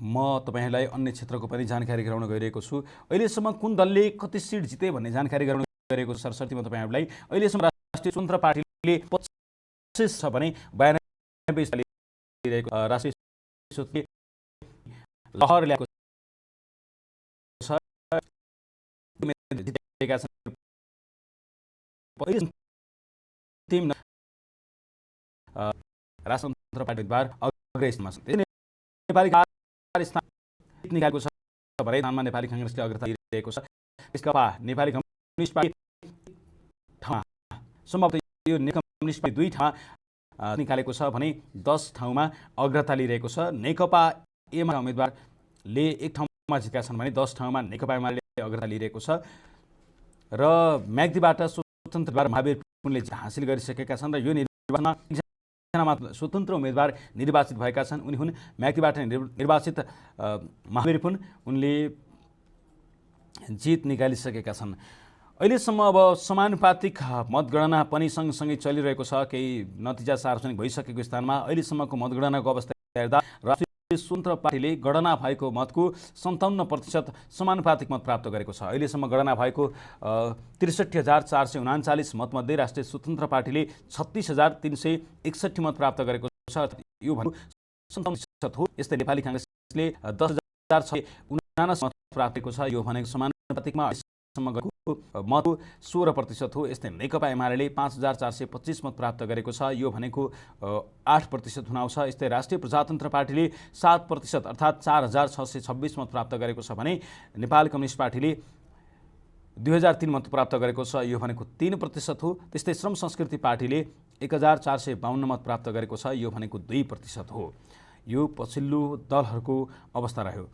म तपाईहरुलाई अन्य क्षेत्रको पनि जानकारी गराउन गइरहेको छु। अहिलेसम्म कुन दलले कति सिट जिते भन्ने जानकारी गराउन गइरहेको छु। सरसर्ती म तपाईहरुलाई अहिलेसम्म राष्ट्रिय स्वतन्त्र पार्टीले 25 छ भने 92 लिइरहेको राष्ट्रिय स्वतन्त्र लहर ल्याएको छ। जितेका छन् टिम राष्ट्रतन्त्र पार्टी उम्मेदवार अग्रस्थानमा छन्। नेपाली स्थान निकालेको छ भने स्थानमा नेपाली कांग्रेसले अग्रता लिइरहेको छ। त्यसका नेपाली कम्युनिस्ट पार्टी ठाउँमा सम्भवतः यो नेपाली कम्युनिस्ट पार्टी 2 ठाउँमा निकालेको छ भने 10 ठाउँमा अग्रता लिइरहेको छ। नेकपा एमाले उम्मेदवारले 1 ठाउँमा जितेका छन् भने 10 ठाउँमा नेकपा एमाले अग्रता लिइरहेको छ र म्याग्दीबाट स्वतन्त्र महावीर पुनले हासिल गरिसकेका छन् र यो निर्वाचनमा एकजना स्वतन्त्र उम्मेदवार निर्वाचित भएका छन्। उनी हुन् म्याग्दीबाट निर्वाचित महावीर पुन। उनले जित निकालिसकेका छन्। अहिलेसम्म अब समानुपातिक मतगणना पनि सँगसँगै चलिरहेको छ। केही नतिजा सार्वजनिक भइसकेको स्थानमा अहिलेसम्मको मतगणनाको अवस्था हेर्दा राष्ट्रिय स्वतन्त्र पार्टीले गणना भएको मतको 57% समानुपातिक मत प्राप्त गरेको छ। अहिलेसम्म गणना भएको 63,439 मतमध्ये राष्ट्रिय स्वतन्त्र पार्टीले 36,361 मत प्राप्त गरेको छ। यो भनेको 57% हो। यस्तै नेपाली कांग्रेसले 10,679 मत प्राप्त गरेको छ। यो भनेको समानुपातिकमा मत 16% हो। यस्तै नेकपा एमाले 5,425 मत प्राप्त गरेको छ। यो भनेको 8% हुन आउँछ। यस्तै राष्ट्रिय प्रजातन्त्र पार्टीले 7% अर्थात् 4,626 मत प्राप्त गरेको छ भने नेपाली कम्युनिस्ट पार्टीले 2003 मत प्राप्त गरेको छ। यो भनेको 3% हो। त्यस्तै श्रम संस्कृति पार्टीले 1,452 मत प्राप्त गरेको छ। यो भनेको 2% हो। यो पछिल्लो दलहरूको अवस्था रह्यो।